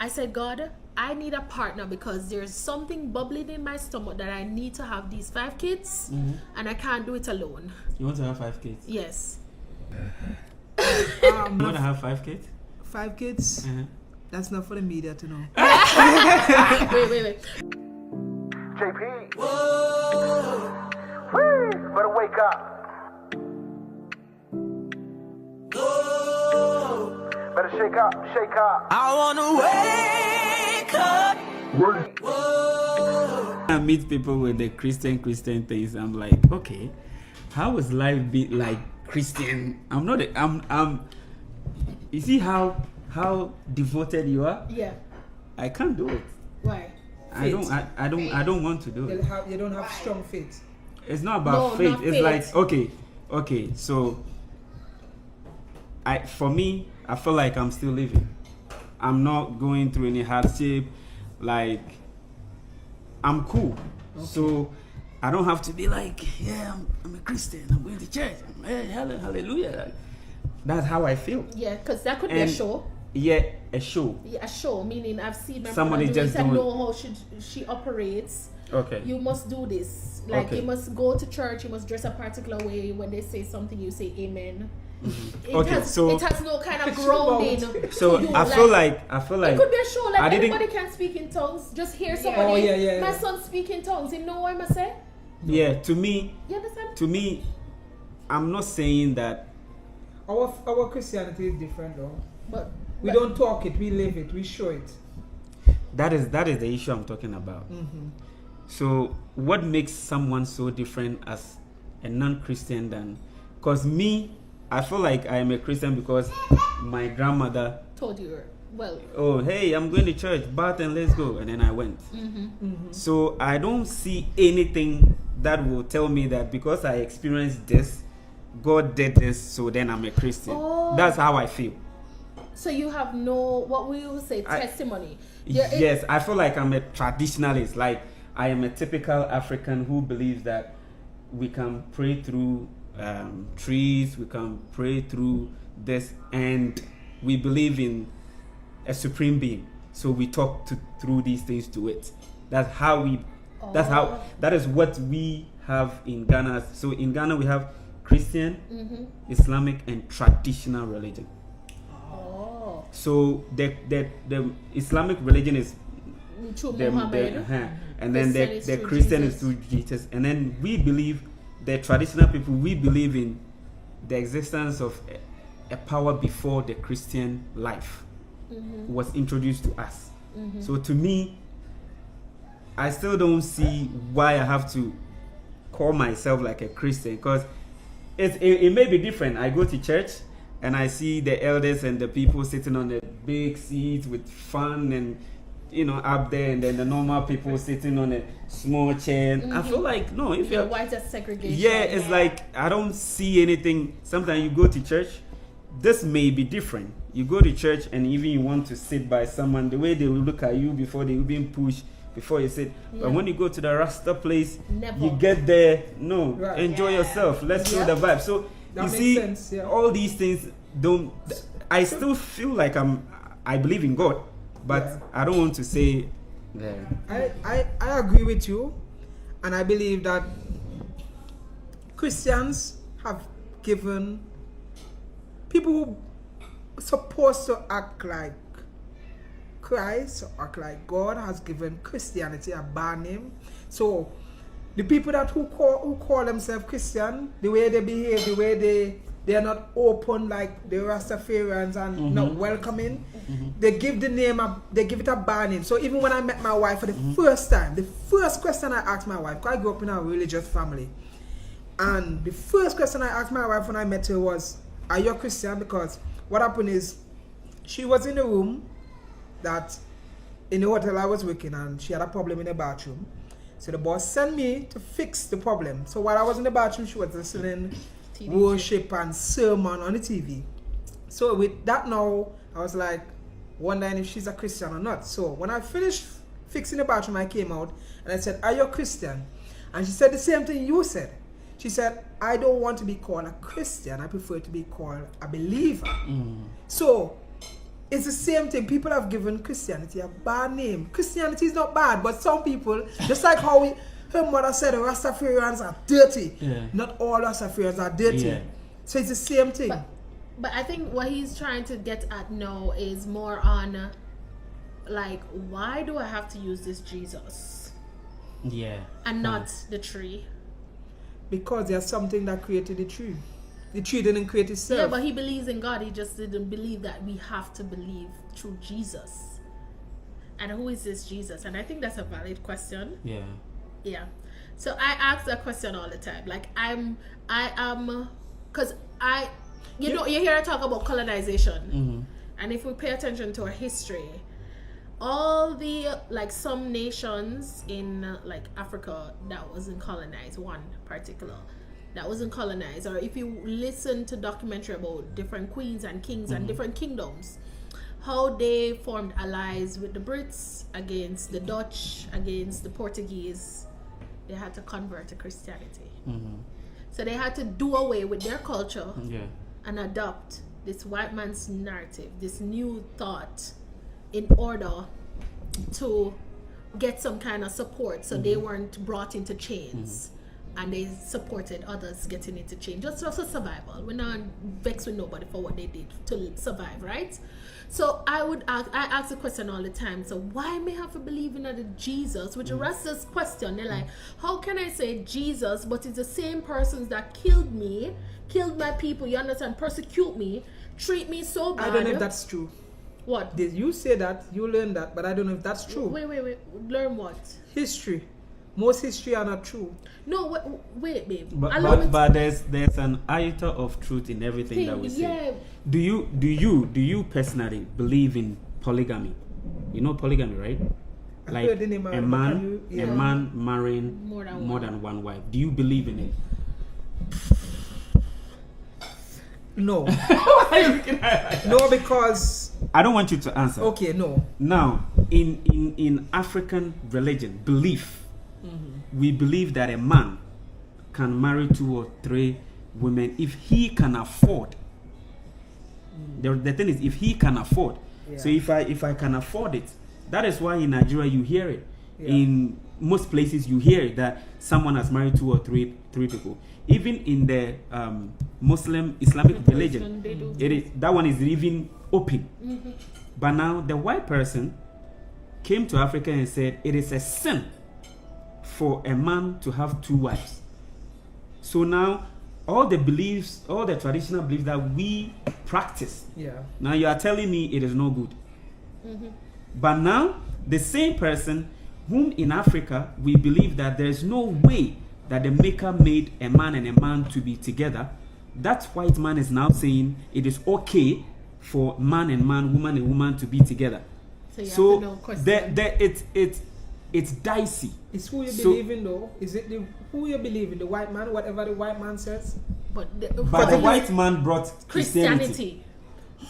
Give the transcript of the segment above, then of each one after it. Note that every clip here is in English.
I said, God, I need a partner because there's something bubbling in my stomach that I need to have these 5 kids, and I can't do it alone. You want to have 5 kids? Yes. You want to have 5 kids? 5 kids? That's not for the media to know. Wait. JP. Whoa. Woo. Better wake up. Whoa. Better shake up. I wanna wake up. Whoa. I meet people with the Christian things. I'm like, okay, how was life be like Christian? You see how devoted you are? Yeah. I can't do it. Why? I don't want to do it. You don't have strong faith. It's not about faith. It's like okay. So for me, I feel like I'm still living. I'm not going through any hardship. Like I'm cool. Okay. So I don't have to be like, yeah, I'm a Christian. I'm going to church. Hey, hallelujah. That's how I feel. Yeah, because that could be a show. Yeah, a show. Yeah, a show, meaning I've seen my somebody mother do just it. I know how she operates. Okay. You must do this. Like okay. You must go to church. You must dress a particular way. When they say something, you say amen. Mm-hmm. It has no kind of grounding. So I feel like it could be a show. Like everybody can speak in tongues. Just hear somebody. My son speak in tongues. You know what I must say? Yeah. To me. You understand? To me, I'm not saying that. Our Christianity is different though. But we don't talk it, we live it, we show it. That is the issue I'm talking about. Mm-hmm. So what makes someone so different as a non-Christian than? Because me, I feel like I am a Christian because my grandmother told you. Well. Oh, hey, I'm going to church, bath and let's go, and then I went. Mm-hmm. Mm-hmm. So I don't see anything that will tell me that because I experienced this, God did this, so then I'm a Christian. Oh. That's how I feel. So you have no, what we will say, testimony. Yes, I feel like I'm a traditionalist. Like I am a typical African who believes that we can pray through trees, we can pray through this, and we believe in a supreme being. So we talk through these things to it. That's how we. That is what we have in Ghana. So in Ghana we have Christian, Islamic, and traditional religion. Oh. So the Islamic religion is Muhammad, and then the Christian is through Jesus, and then we believe, the traditional people, we believe in the existence of a power before the Christian life was introduced to us. So to me, I still don't see why I have to call myself like a Christian, because it may be different. I go to church and I see the elders and the people sitting on the big seats with fun and up there, and then the normal people sitting on a small chair. I feel like if you're white as segregation. Yeah, it's like I don't see anything. Sometimes you go to church, this may be different. You go to church and even you want to sit by someone, the way they will look at you before they will be pushed before you sit. But when you go to the Rasta place, you get there, enjoy yourself. Let's feel the vibe. So that you see, sense, all these things don't. I still feel like I believe in God, but I don't want to say. I agree with you, and I believe that Christians have given people who are supposed to act like Christ, or act like God, has given Christianity a bad name. So the people who call themselves Christian, the way they behave, the way they are not open like the Rastafarians and not welcoming, they give they give it a bad name. So even when I met my wife for the first time, the first question I asked my wife, because I grew up in a religious family, and the first question I asked my wife when I met her was, are you a Christian? Because what happened is, she was in a room that in the hotel I was working, and she had a problem in the bathroom. So the boss sent me to fix the problem. So while I was in the bathroom, she was listening worship and sermon on the TV. So with that now, I was like wondering if she's a Christian or not. So when I finished fixing the bathroom, I came out and I said, are you a Christian? And she said the same thing you said. She said, I don't want to be called a Christian. I prefer to be called a believer. So It's the same thing. People have given Christianity a bad name. Christianity is not bad, but some people, just like how her mother said, the Rastafarians are dirty. Yeah. Not all Rastafarians are dirty. Yeah. So it's the same thing. But I think what he's trying to get at now is more on, like, why do I have to use this Jesus Yeah. and not the tree? Because there's something that created the tree. The tree didn't create itself. Yeah, but he believes in God. He just didn't believe that we have to believe through Jesus. And who is this Jesus? And I think that's a valid question. Yeah. Yeah. So I ask that question all the time. Like I am, because you know, you hear I talk about colonization. And if we pay attention to our history, all the, like, some nations in like Africa that wasn't colonized, one particular that wasn't colonized, or if you listen to documentary about different queens and kings and different kingdoms, how they formed allies with the Brits against the Dutch, against the Portuguese, they had to convert to Christianity. So they had to do away with their culture and adopt this white man's narrative, this new thought, in order to get some kind of support. So they weren't brought into chains. And they supported others getting into change, just for survival. We're not vexed with nobody for what they did to survive, right? So I ask the question all the time. So why may I have to believe in a Jesus? Which raises this question. They're like, how can I say Jesus, but it's the same persons that killed me, killed my people, you understand, persecute me, treat me so bad. I don't know if that's true. What? You say that, you learn that, but I don't know if that's true. Wait. Learn what? History. Most history are not true. No, wait, babe. But there's an iota of truth in everything that we say. Yeah. Do you personally believe in polygamy? You know polygamy, right? Like heard the name of a it, man but a man marrying More than one wife. Do you believe in it? No. No, because I don't want you to answer. okay, no. Now, in African religion, belief, we believe that a man can marry 2 or 3 women if he can afford. The thing is, if he can afford. Yeah. So if I can afford it, that is why in Nigeria you hear it. Yeah. In most places you hear it, that someone has married 2 or 3 people. Even in the Muslim Islamic religion, it is, that one is even open. But now the white person came to Africa and said it is a sin for a man to have 2 wives. So now all the beliefs, all the traditional beliefs that we practice, now you are telling me it is no good. But now the same person whom in Africa we believe that there is no way that the maker made a man and a man to be together, that white man is now saying it is okay for man and man, woman and woman to be together. So it's dicey. It's who you believe in, though. Is it who you believe in? The white man, whatever the white man says. But the white man brought Christianity.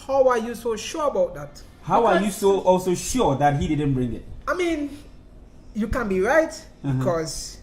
How are you so sure about that? How are you so also sure that he didn't bring it? I mean, you can be right because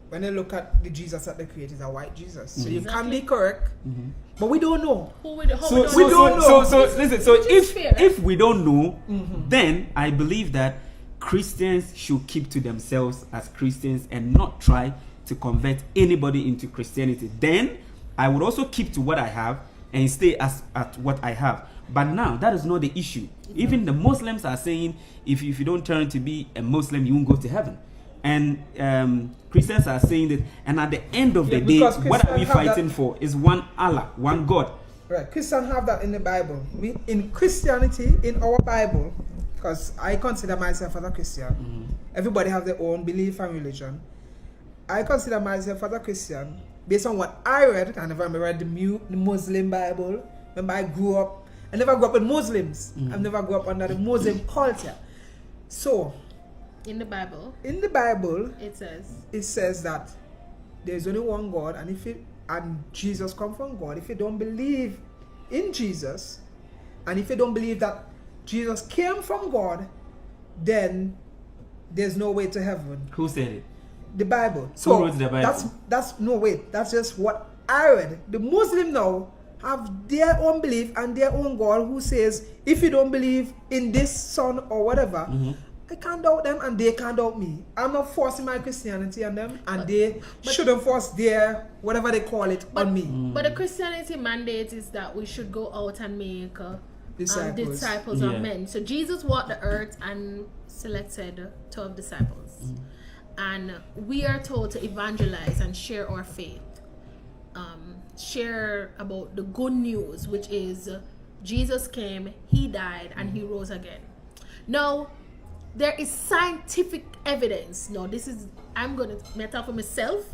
when you look at the Jesus that they created, is a white Jesus. So you can be correct, but we don't know. We don't So know. listen. So if we don't know, then I believe that Christians should keep to themselves as Christians and not try to convert anybody into Christianity. Then I would also keep to what I have and stay at what I have. But now that is not the issue. Even the Muslims are saying if you don't turn to be a Muslim, you won't go to heaven. And Christians are saying that. And at the end of the day, what are we fighting for? Is one Allah, one God. Right. Christians have that in the Bible. In Christianity, in our Bible, because I consider myself as a Christian. Everybody has their own belief and religion. I consider myself as a Christian based on what I read. I never read the Muslim Bible. Remember, I never grew up with Muslims. I never grew up under the Muslim culture. So, in the Bible, it says that there is only one God, and Jesus comes from God. If you don't believe in Jesus, and if you don't believe that Jesus came from God, then there's no way to heaven. Who said it? The Bible. Who wrote the Bible? That's just what I read. The Muslim now, have their own belief and their own God who says, if you don't believe in this son or whatever, I can't doubt them and they can't doubt me. I'm not forcing my Christianity on them, and they shouldn't force their whatever they call it on me. But the Christianity mandate is that we should go out and make disciples of men. So Jesus walked the earth and selected 12 disciples. And we are told to evangelize and share our faith. Share about the good news, which is Jesus came, he died, and he rose again. Now, there is scientific evidence. No, this is, I'm going to talk for myself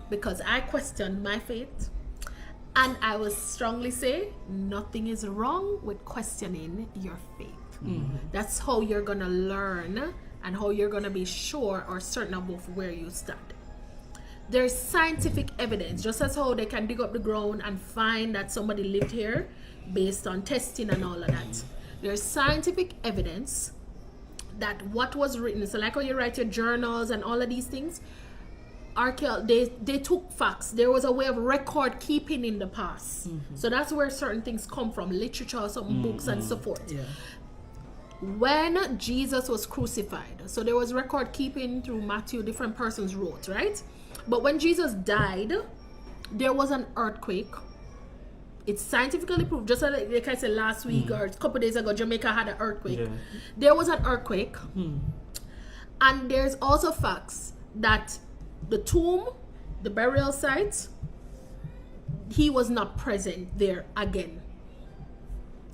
because I questioned my faith. And I will strongly say nothing is wrong with questioning your faith. That's how you're going to learn and how you're going to be sure or certain about where you stand. There's scientific evidence, just as how they can dig up the ground and find that somebody lived here based on testing and all of that. There's scientific evidence that what was written, so like how you write your journals and all of these things, they took facts. There was a way of record keeping in the past. So that's where certain things come from, literature, some books and so forth. When Jesus was crucified, so there was record keeping through Matthew, different persons wrote, right? But when Jesus died, there was an earthquake. It's scientifically proved, just like I said last week or a couple days ago, Jamaica had an earthquake. There was an earthquake. And there's also facts that the tomb, the burial site, he was not present there again.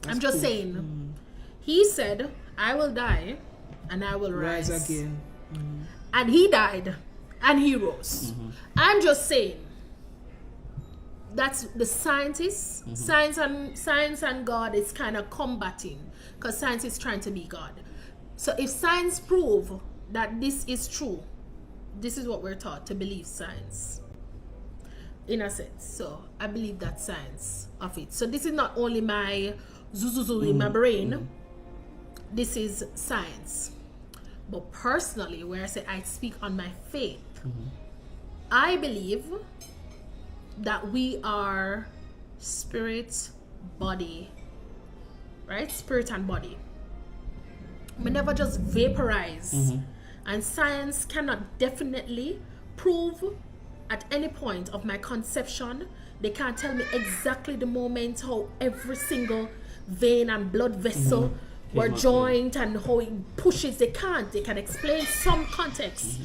I'm just saying. He said, I will die and I will rise again. And he died and he rose. I'm just saying. That's the scientists. Science and God is kind of combating, because science is trying to be God. So if science prove that this is true, this is what we're taught to believe science, in a sense. So I believe that science of it. So this is not only my zuzuzu in my brain. This is science. But personally, where I say I speak on my faith, I believe that we are spirit, body, right? Spirit and body. We never just vaporize. And science cannot definitely prove at any point of my conception. They can't tell me exactly the moment how every single vein and blood vessel were joined and how it pushes. They can't. They can explain some context.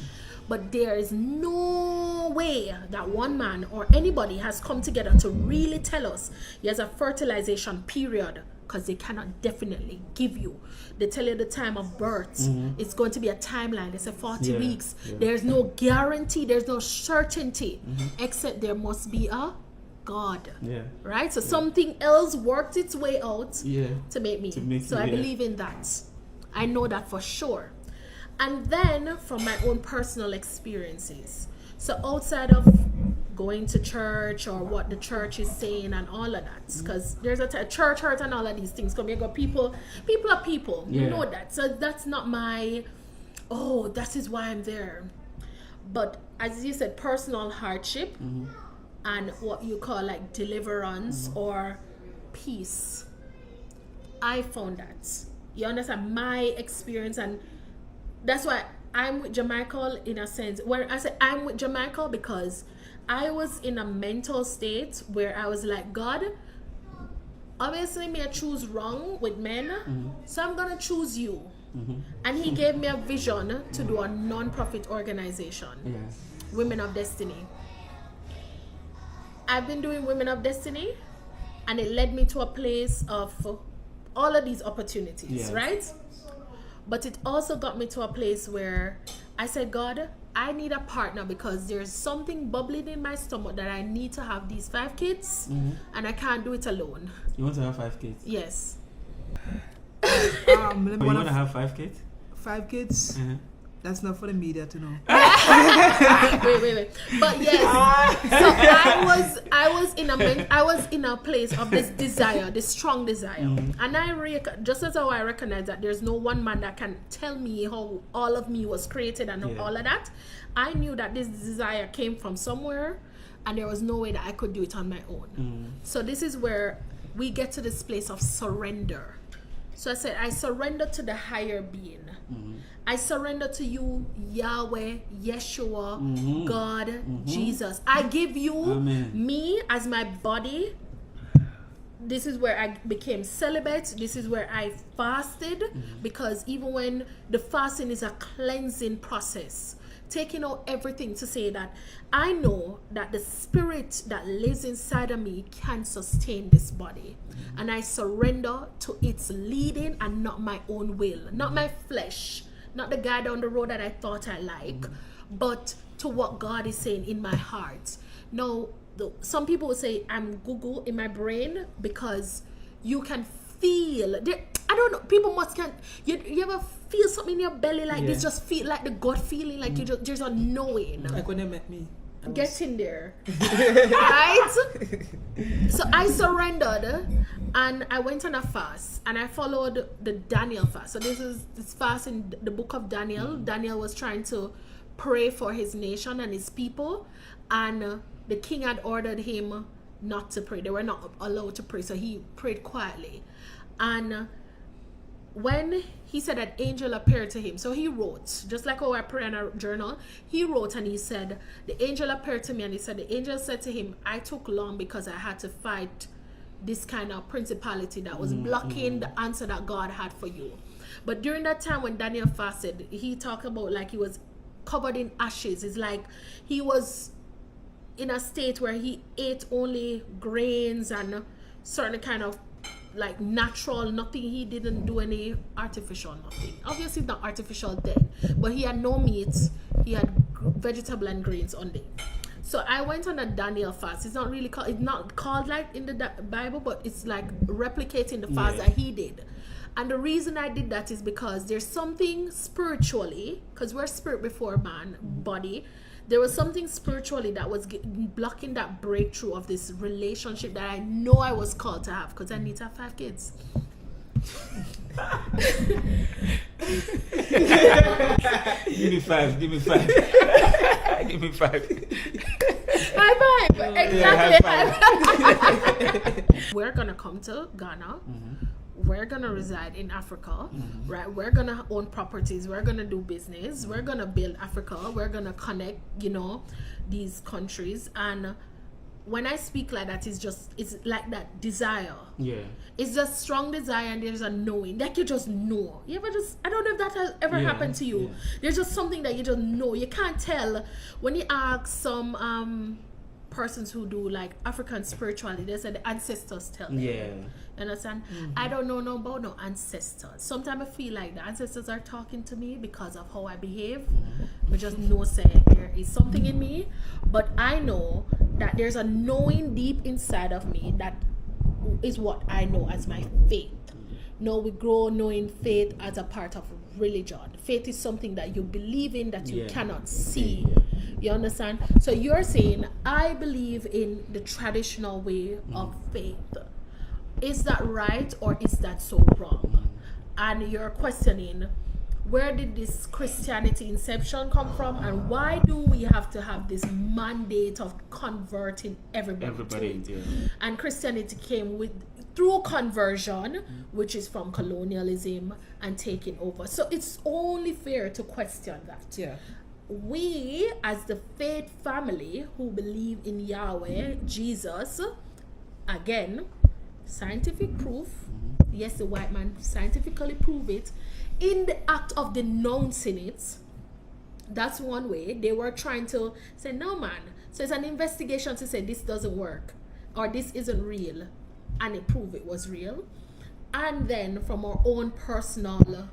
But there is no way that one man or anybody has come together to really tell us there's a fertilization period, because they cannot definitely give you. They tell you the time of birth. It's going to be a timeline. They say 40 weeks. There's no guarantee. There's no certainty, except there must be a God. Right? So something else worked its way out to make me. So I believe in that. I know that for sure. And then from my own personal experiences. So outside of going to church or what the church is saying and all of that, because there's a church hurt and all of these things. Come here, go people are people. You know that. So that's not my, that is why I'm there. But as you said, personal hardship and what you call like deliverance or peace. I found that. You understand my experience, and that's why I'm with Jamichael in a sense. When I say I'm with Jamichael, because I was in a mental state where I was like, God, obviously me I choose wrong with men, so I'm gonna choose you. And he gave me a vision to do a non-profit organization, Women of Destiny. I've been doing Women of Destiny, and it led me to a place of all of these opportunities, right? But it also got me to a place where I said, God, I need a partner, because there's something bubbling in my stomach that I need to have these 5 kids, and I can't do it alone. You want to have 5 kids? Yes. You want to have 5 kids? 5 kids? That's not for the media to know. wait. But yes, so I was in a place of this desire, this strong desire, and just as how I recognize that there's no one man that can tell me how all of me was created and all of that. I knew that this desire came from somewhere, and there was no way that I could do it on my own. So this is where we get to this place of surrender. So I said, I surrender to the higher being. I surrender to you, Yahweh, Yeshua, God, Jesus. I give you me as my body. This is where I became celibate. This is where I fasted, because even when the fasting is a cleansing process, taking out everything to say that I know that the spirit that lives inside of me can sustain this body, and I surrender to its leading and not my own will, not my flesh, not the guy down the road that I thought I like, but to what God is saying in my heart. Now, some people will say I'm Google in my brain, because you can feel. I don't know. People must can. You ever feel something in your belly like this? Just feel like the gut feeling, like you just a knowing. Like when they met me. Get in there, right? So I surrendered, and I went on a fast, and I followed the Daniel fast. So this fast in the book of Daniel. Daniel was trying to pray for his nation and his people, and the king had ordered him not to pray. They were not allowed to pray, so he prayed quietly. And when he said an angel appeared to him, so he wrote, just like how I pray in a journal, he wrote and he said, the angel appeared to me, and he said, the angel said to him, I took long because I had to fight this kind of principality that was blocking the answer that God had for you. But during that time when Daniel fasted, he talked about like he was covered in ashes. It's like he was in a state where he ate only grains and certain kind of like natural, nothing. He didn't do any artificial, nothing. Obviously not artificial then, but he had no meat. He had vegetable and grains only. So I went on a Daniel fast. It's not really called, it's not called like in the Bible, but it's like replicating the fast that he did. And the reason I did that is because there's something spiritually, because we're spirit before man, body. There was something spiritually that was blocking that breakthrough of this relationship that I know I was called to have, because I need to have 5 kids. Give me 5. Give me 5. Give me 5. High five. Exactly. High five. We're gonna come to Ghana. We're gonna reside in Africa, right? We're gonna own properties. We're gonna do business. We're gonna build Africa. We're gonna connect, these countries. And when I speak like that, it's like that desire. Yeah. It's just strong desire, and there's a knowing. Like you just know. You ever I don't know if that has ever happened to you. Yeah. There's just something that you just know. You can't tell. When you ask some persons who do like African spirituality, they say the ancestors tell them. Yeah. You understand? I don't know about no ancestors. Sometimes I feel like the ancestors are talking to me because of how I behave. I just know say there is something in me, but I know that there's a knowing deep inside of me that is what I know as my faith. No, we grow knowing faith as a part of religion. Faith is something that you believe in that you cannot see. You understand? So you're saying, I believe in the traditional way of faith. Is that right, or is that so wrong? And you're questioning, where did this Christianity inception come from, and why do we have to have this mandate of converting everybody to it? And Christianity came through conversion, which is from colonialism and taking over. So it's only fair to question that. Yeah. We, as the faith family who believe in Yahweh, Jesus, again, scientific proof, yes, the white man scientifically prove it, in the act of denouncing it, that's one way. They were trying to say, no man, so it's an investigation to say this doesn't work, or this isn't real, and it proved it was real. And then from our own personal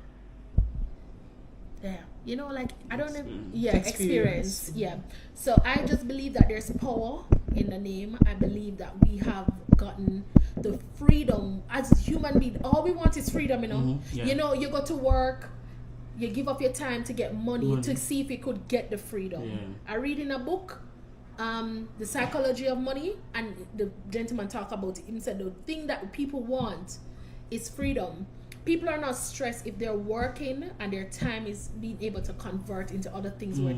I don't know. Yeah, experience. Yeah. So I just believe that there's power in the name. I believe that we have gotten the freedom as human beings. All we want is freedom, You go to work, you give up your time to get money to see if you could get the freedom. Yeah. I read in a book, The Psychology of Money, and the gentleman talked about it. He said the thing that people want is freedom. People are not stressed if they're working and their time is being able to convert into other things where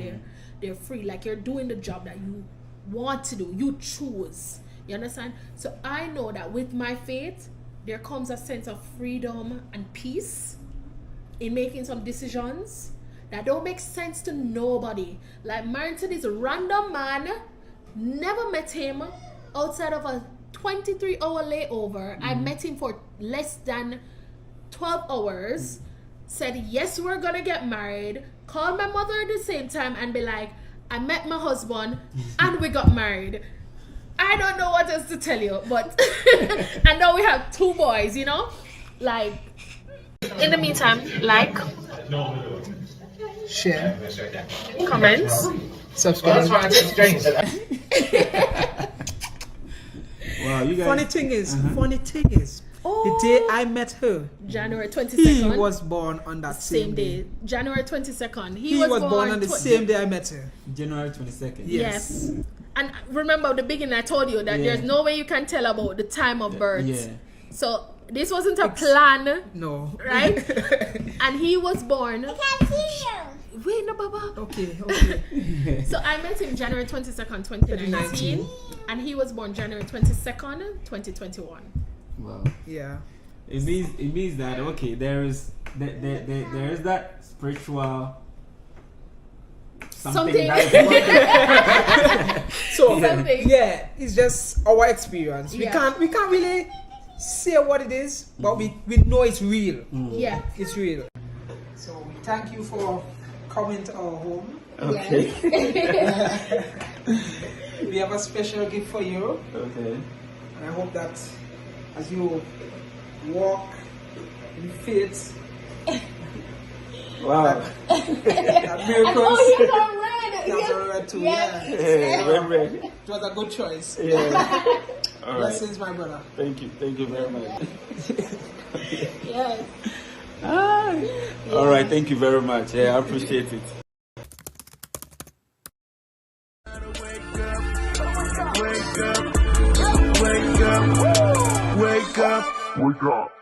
they're free. Like you're doing the job that you want to do. You choose. You understand? So I know that with my faith, there comes a sense of freedom and peace in making some decisions that don't make sense to nobody. Like married to this random man, never met him outside of a 23-hour layover. I met him for less than 12 hours, said yes, we're gonna get married, called my mother at the same time and be like, I met my husband and we got married. I don't know what else to tell you, but and now we have 2 boys, you know? Like, in the meantime, like, Share. comments. Subscribe. Wow, you guys. Funny thing is, the day I met her, January 22nd. he was born on that same day. January 22nd. He was born on the same day I met her. January 22nd. Yes. And remember the beginning I told you that there's no way you can tell about the time of birth. Yeah. So this wasn't a plan, No. right? And he was born. I can't see you. Wait, no, Baba. Okay. So I met him January 22nd, 2019. And he was born January 22nd, 2021. Wow. Yeah. It means that okay, there is that spiritual something. That So Something. yeah, it's just our experience. We Yeah. can't really say what it is, but we know it's real. Yeah. It's real. So we thank you for coming to our home. Okay. We have a special gift for you. Okay. And I hope that as you walk in faith, Wow. that miracles comes around too. Yeah. Red. It was a good choice. Yeah. All right. Blessings, my brother. Thank you very much. Yes. All right. Thank you very much. Yeah, I appreciate it. Wake up.